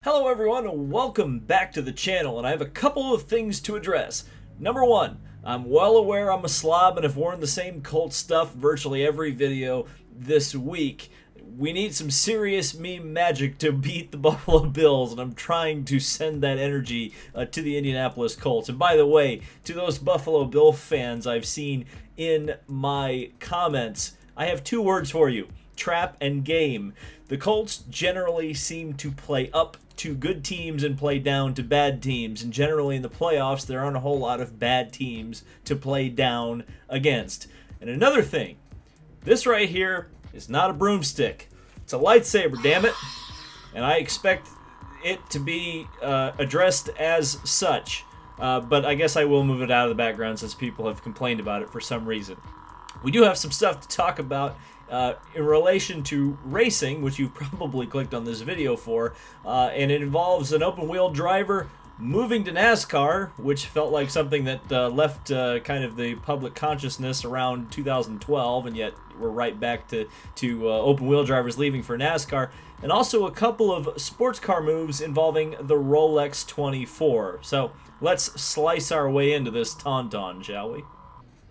Hello everyone and welcome back to the channel, and I have a couple of things to address. Number one, I'm well aware I'm a slob and have worn the same cult stuff virtually every video this week. We need some serious meme magic to beat the Buffalo Bills, and I'm trying to send that energy to the Indianapolis Colts. And by the way, to those Buffalo Bill fans I've seen in my comments, I have two words for you: trap and game. The Colts generally seem to play up to good teams and play down to bad teams, and generally in the playoffs there aren't a whole lot of bad teams to play down against. And another thing, this right here is not a broomstick. It's a lightsaber, damn it. And I expect it to be addressed as such. But I guess I will move it out of the background since people have complained about it for some reason. We do have some stuff to talk about in relation to racing, which you've probably clicked on this video for, and it involves an open-wheel driver moving to NASCAR, which felt like something that left kind of the public consciousness around 2012, and yet we're right back to open-wheel drivers leaving for NASCAR, and also a couple of sports car moves involving the Rolex 24. So let's slice our way into this tauntaun, shall we?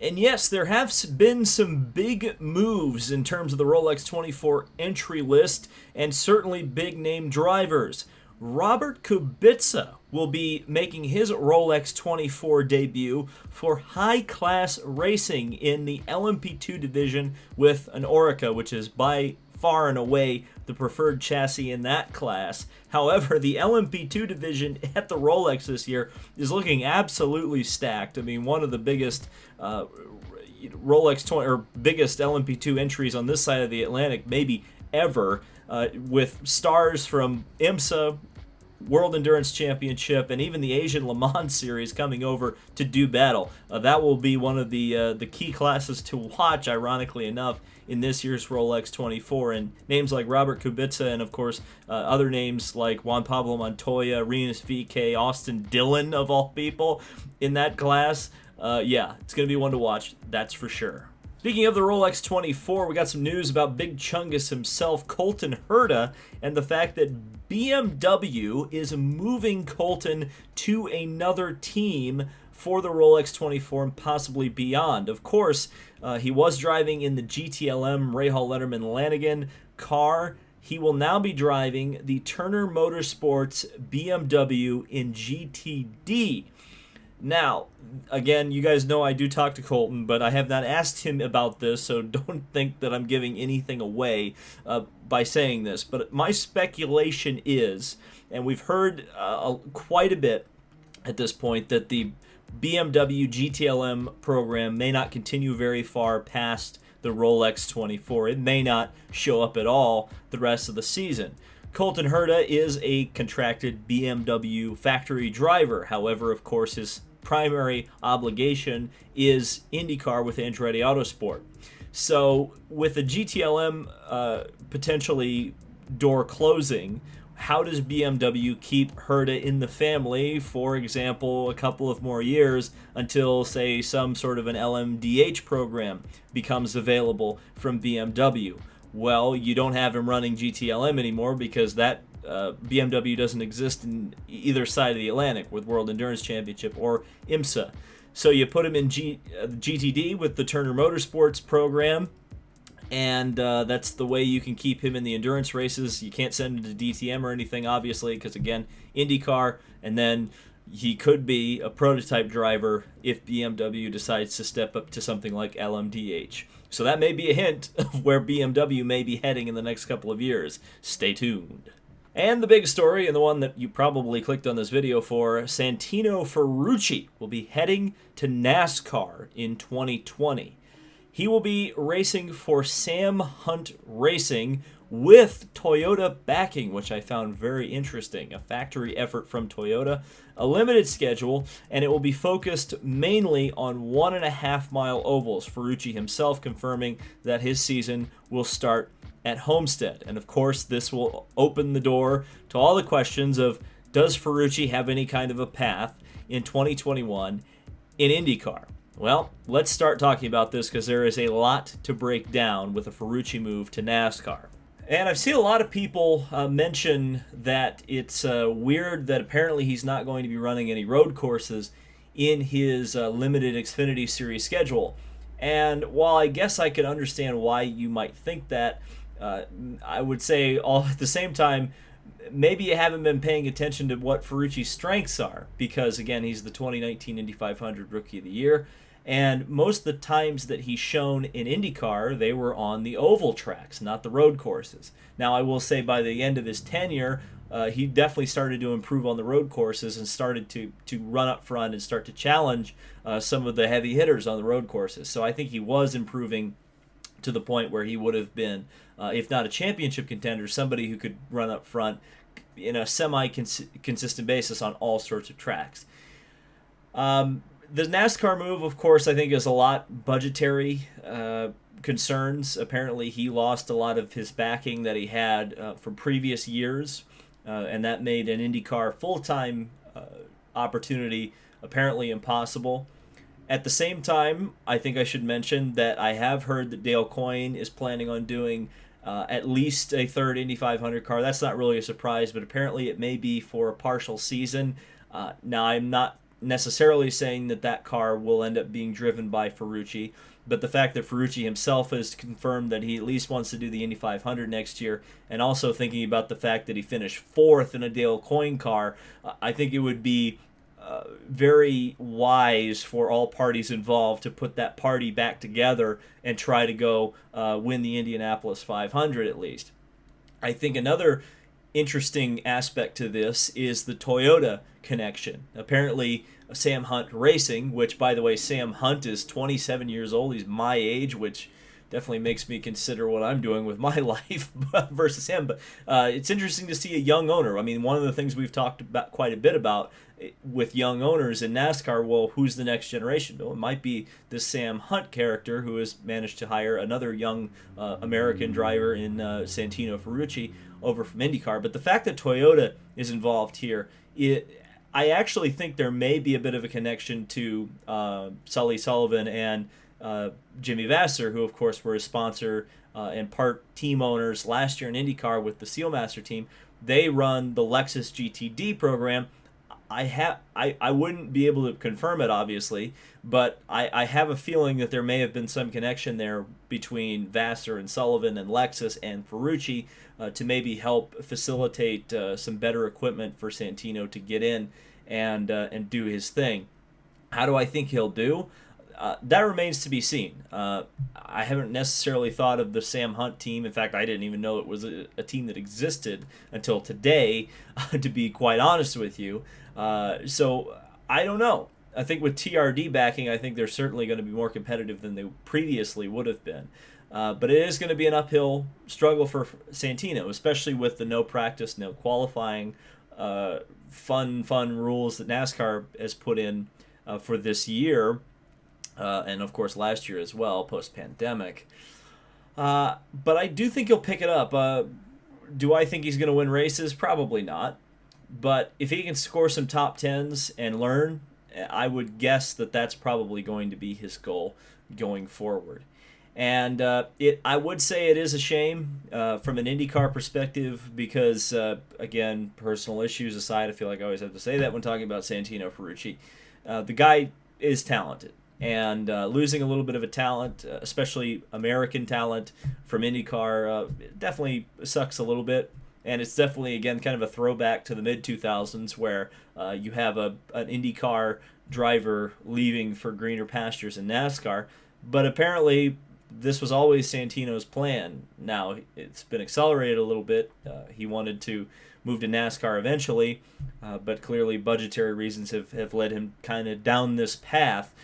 And yes, there have been some big moves in terms of the Rolex 24 entry list, and certainly big-name drivers. Robert Kubica will be making his Rolex 24 debut for high-class racing in the LMP2 division with an Oreca, which is by far and away the preferred chassis in that class. However, the LMP2 division at the Rolex this year is looking absolutely stacked. I mean, one of the biggest Rolex 20 or biggest LMP2 entries on this side of the Atlantic maybe ever, with stars from IMSA, World Endurance Championship, and even the Asian Le Mans Series coming over to do battle. That will be one of the key classes to watch, ironically enough, in this year's Rolex 24. And names like Robert Kubica and, of course, other names like Juan Pablo Montoya, Rinus VeeKay, Austin Dillon, of all people, in that class. Yeah, it's going to be one to watch, that's for sure. Speaking of the Rolex 24, we got some news about Big Chungus himself, Colton Herta, and the fact that BMW is moving Colton to another team for the Rolex 24 and possibly beyond. Of course, he was driving in the GTLM Rahal Letterman Lanigan car. He will now be driving the Turner Motorsports BMW in GTD. Now, again, you guys know I do talk to Colton, but I have not asked him about this, so don't think that I'm giving anything away by saying this. But my speculation is, and we've heard quite a bit at this point, that the BMW GTLM program may not continue very far past the Rolex 24. It may not show up at all the rest of the season. Colton Herta is a contracted BMW factory driver. However, of course, his primary obligation is IndyCar with Andretti Autosport. So with the GTLM potentially door closing, how does BMW keep Herta in the family, for example, a couple of more years until, say, some sort of an LMDH program becomes available from BMW? Well, you don't have him running GTLM anymore because that BMW doesn't exist in either side of the Atlantic with World Endurance Championship or IMSA. So you put him in GTD with the Turner Motorsports program, and that's the way you can keep him in the endurance races. You can't send him to DTM or anything, obviously, because, again, IndyCar, and then he could be a prototype driver if BMW decides to step up to something like LMDH. So that may be a hint of where BMW may be heading in the next couple of years. Stay tuned. And the big story, and the one that you probably clicked on this video for, Santino Ferrucci will be heading to NASCAR in 2020. He will be racing for Sam Hunt Racing with Toyota backing, which I found very interesting. A factory effort from Toyota, a limited schedule, and it will be focused mainly on 1.5-mile ovals. Ferrucci himself confirming that his season will start at Homestead. And of course, this will open the door to all the questions of, does Ferrucci have any kind of a path in 2021 in IndyCar? Well, let's start talking about this because there is a lot to break down with a Ferrucci move to NASCAR. And I've seen a lot of people mention that it's weird that apparently he's not going to be running any road courses in his limited Xfinity Series schedule. And while I guess I can understand why you might think that, I would say all at the same time, maybe you haven't been paying attention to what Ferrucci's strengths are, because again, he's the 2019 Indy 500 Rookie of the Year, and most of the times that he's shown in IndyCar, they were on the oval tracks, not the road courses. Now, I will say by the end of his tenure, he definitely started to improve on the road courses and started to run up front and start to challenge some of the heavy hitters on the road courses. So I think he was improving to the point where he would have been, if not a championship contender, somebody who could run up front in a semi-consistent basis on all sorts of tracks. The NASCAR move, of course, I think is a lot budgetary concerns. Apparently, he lost a lot of his backing that he had from previous years, and that made an IndyCar full-time opportunity apparently impossible. At the same time, I think I should mention that I have heard that Dale Coyne is planning on doing at least a third Indy 500 car. That's not really a surprise, but apparently it may be for a partial season. Now, I'm not necessarily saying that that car will end up being driven by Ferrucci, but the fact that Ferrucci himself has confirmed that he at least wants to do the Indy 500 next year, and also thinking about the fact that he finished fourth in a Dale Coyne car, I think it would be very wise for all parties involved to put that party back together and try to go win the Indianapolis 500 at least. I think another interesting aspect to this is the Toyota connection. Apparently, Sam Hunt Racing, which, by the way, Sam Hunt is 27 years old. He's my age, which definitely makes me consider what I'm doing with my life versus him. But it's interesting to see a young owner. I mean, one of the things we've talked about quite a bit about with young owners in NASCAR, well, who's the next generation? Well, it might be this Sam Hunt character who has managed to hire another young American driver in Santino Ferrucci over from IndyCar. But the fact that Toyota is involved here, I actually think there may be a bit of a connection to Sully Sullivan and Jimmy Vasser, who of course were a sponsor and part team owners last year in IndyCar with the Sealmaster team. They run the Lexus GTD program. I wouldn't be able to confirm it, obviously, but I have a feeling that there may have been some connection there between Vasser and Sullivan and Lexus and Ferrucci to maybe help facilitate some better equipment for Santino to get in and do his thing. How do I think he'll do? That remains to be seen. I haven't necessarily thought of the Sam Hunt team. In fact, I didn't even know it was a team that existed until today, to be quite honest with you. So I don't know. I think with TRD backing, I think they're certainly going to be more competitive than they previously would have been. But it is going to be an uphill struggle for Santino, especially with the no practice, no qualifying, fun rules that NASCAR has put in for this year. And of course last year as well, post-pandemic. But I do think he'll pick it up. Do I think he's going to win races? Probably not. But if he can score some top tens and learn, I would guess that that's probably going to be his goal going forward. And I would say it is a shame from an IndyCar perspective because, again, personal issues aside, I feel like I always have to say that when talking about Santino Ferrucci. The guy is talented. And losing a little bit of a talent, especially American talent from IndyCar, definitely sucks a little bit. And it's definitely, again, kind of a throwback to the mid-2000s where you have an IndyCar driver leaving for greener pastures in NASCAR. But apparently, this was always Santino's plan. Now, it's been accelerated a little bit. He wanted to move to NASCAR eventually, but clearly budgetary reasons have led him kind of down this path.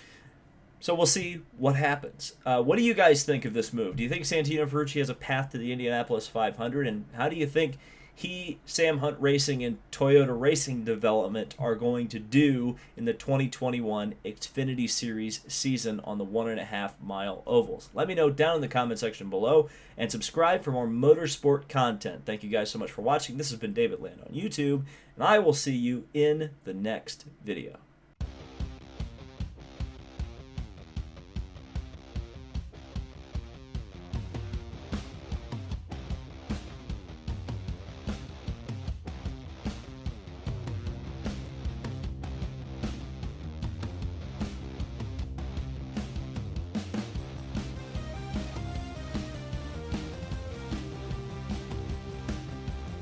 So we'll see what happens. What do you guys think of this move? Do you think Santino Ferrucci has a path to the Indianapolis 500? And how do you think he, Sam Hunt Racing, and Toyota Racing Development are going to do in the 2021 Xfinity Series season on the 1.5-mile ovals? Let me know down in the comment section below, and subscribe for more motorsport content. Thank you guys so much for watching. This has been David Land on YouTube, and I will see you in the next video.